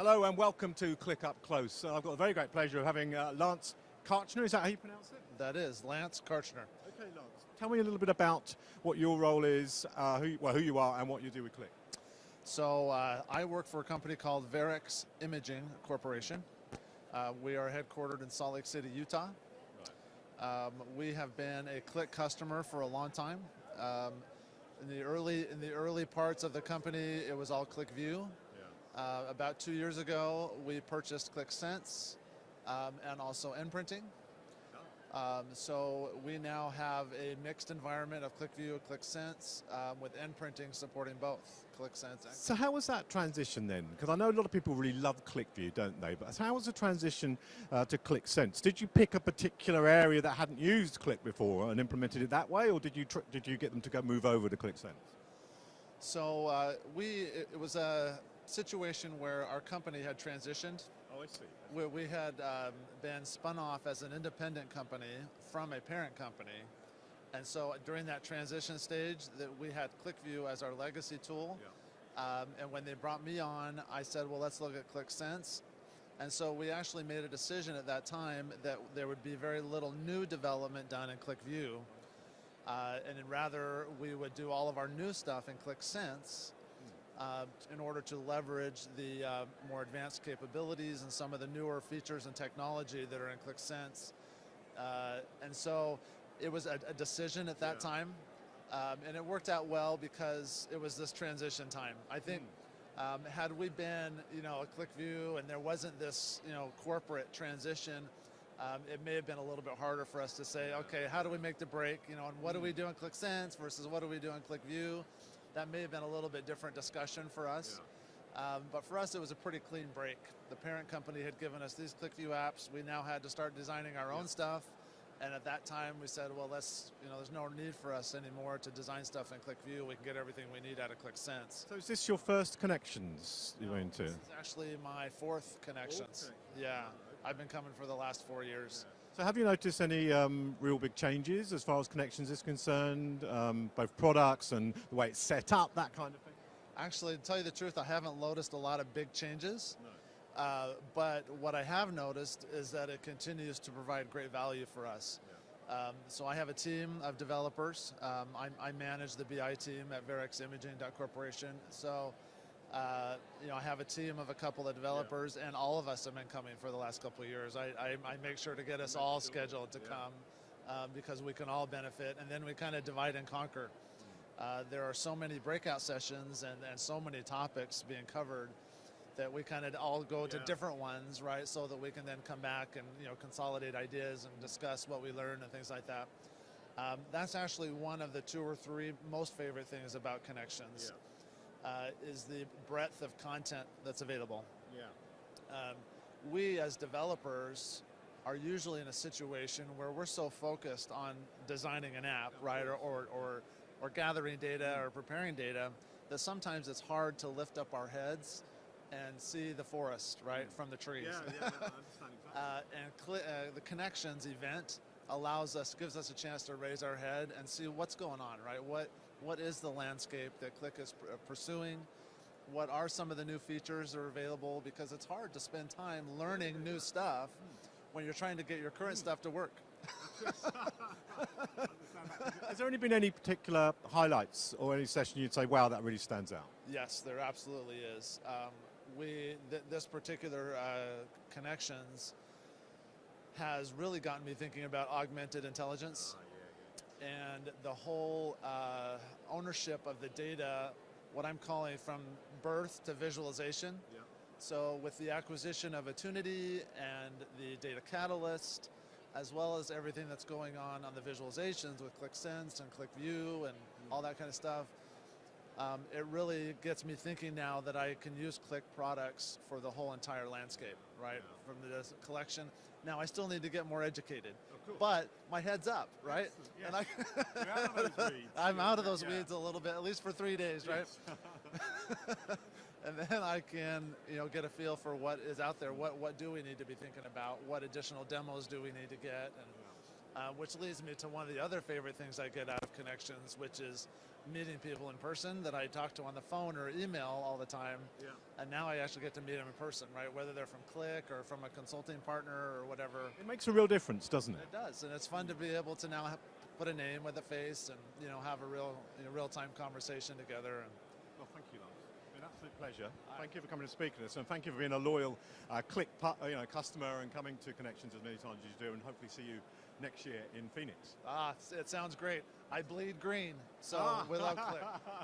Hello and welcome to Qlik Up Close. I've got the very great pleasure of having Lance Kartchner. Is that how you pronounce it? That is Lance Kartchner. Okay, Lance. Tell me a little bit about what your role is, who you are, and what you do with Qlik. So I work for a company called Varex Imaging Corporation. We are headquartered in Salt Lake City, Utah. Right. We have been a Qlik customer for a long time. In the early parts of the company, it was all Qlik View. About 2 years ago, we purchased Qlik Sense and also end printing. So we now have a mixed environment of Qlik View and Qlik Sense with end printing supporting both Qlik Sense. So how was that transition then? Because I know a lot of people really love Qlik View, don't they? But how was the transition to Qlik Sense? Did you pick a particular area that hadn't used Qlik before and implemented it that way, or did you get them to move over to Qlik Sense? So it was a situation where our company had transitioned. Oh, I see. We had been spun off as an independent company from a parent company. And so during that transition stage, we had Qlik View as our legacy tool. Yeah. And when they brought me on, I said, well, let's look at Qlik Sense. And so we actually made a decision at that time that there would be very little new development done in Qlik View. And rather, we would do all of our new stuff in Qlik Sense. In order to leverage the more advanced capabilities and some of the newer features and technology that are in Qlik Sense. And so it was a decision at that time, and it worked out well because it was this transition time. I think had we been, a Qlik View and there wasn't this, corporate transition, it may have been a little bit harder for us to say, okay, how do we make the break, and what do we do in Qlik Sense versus what do we do in Qlik View? That may have been a little bit different discussion for us. Yeah. But for us, it was a pretty clean break. The parent company had given us these Qlik View apps. We now had to start designing our own stuff. And at that time, we said, well, there's no need for us anymore to design stuff in Qlik View. We can get everything we need out of Qlik Sense. So is this your first connections you went into? This is actually my fourth connections. Okay. Yeah, I've been coming for the last 4 years. Yeah. So have you noticed any real big changes as far as connections is concerned, both products and the way it's set up, that kind of thing? Actually, to tell you the truth, I haven't noticed a lot of big changes. No. But what I have noticed is that it continues to provide great value for us. Yeah. So I have a team of developers. I manage the BI team at Varex Imaging Corporation. So I have a team of a couple of developers, and all of us have been coming for the last couple of years. I make sure to get us all scheduled to come because we can all benefit, and then we kind of divide and conquer. There are so many breakout sessions and so many topics being covered that we kind of all go to different ones, right? So that we can then come back and consolidate ideas and discuss what we learned and things like that. That's actually one of the 2 or 3 most favorite things about Connections. Yeah. Is the breadth of content that's available. Yeah. We as developers are usually in a situation where we're so focused on designing an app, right, or gathering data or preparing data, that sometimes it's hard to lift up our heads and see the forest, right, from the trees. Yeah, no, I understand exactly. And the Connections event gives us a chance to raise our head and see what's going on, right? What is the landscape that Qlik is pursuing? What are some of the new features that are available? Because it's hard to spend time learning new stuff when you're trying to get your current stuff to work. Has there only been any particular highlights or any session you'd say, wow, that really stands out? Yes, there absolutely is. This particular Connections has really gotten me thinking about augmented intelligence. And the whole ownership of the data, what I'm calling from birth to visualization. Yeah. So with the acquisition of Attunity and the data catalyst, as well as everything that's going on the visualizations with Qlik Sense and Qlik View and all that kind of stuff, it really gets me thinking now that I can use Qlik products for the whole entire landscape, right? Yeah. From the collection. Now I still need to get more educated, but my head's up, right? Yes. And You're out of those weeds. I'm out of those weeds a little bit, at least for 3 days, right? Yes. And then I can, get a feel for what is out there. What do we need to be thinking about? What additional demos do we need to get? And which leads me to one of the other favorite things I get out of Connections, which is meeting people in person that I talk to on the phone or email all the time. Yeah. And now I actually get to meet them in person, right? Whether they're from Qlik or from a consulting partner or whatever. It makes a real difference, doesn't it? It does, and it's fun to be able to now put a name with a face and have a real-time conversation together. And well, thank you, Lance. It's been an absolute pleasure. Thank you for coming to speak to us, and thank you for being a loyal Qlik customer and coming to Connections as many times as you do, and hopefully see you next year in Phoenix. It sounds great. I bleed green, so we love Qlik.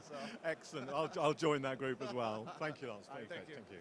So. Excellent. I'll join that group as well. Thank you, Lance. Thank you. Thank you.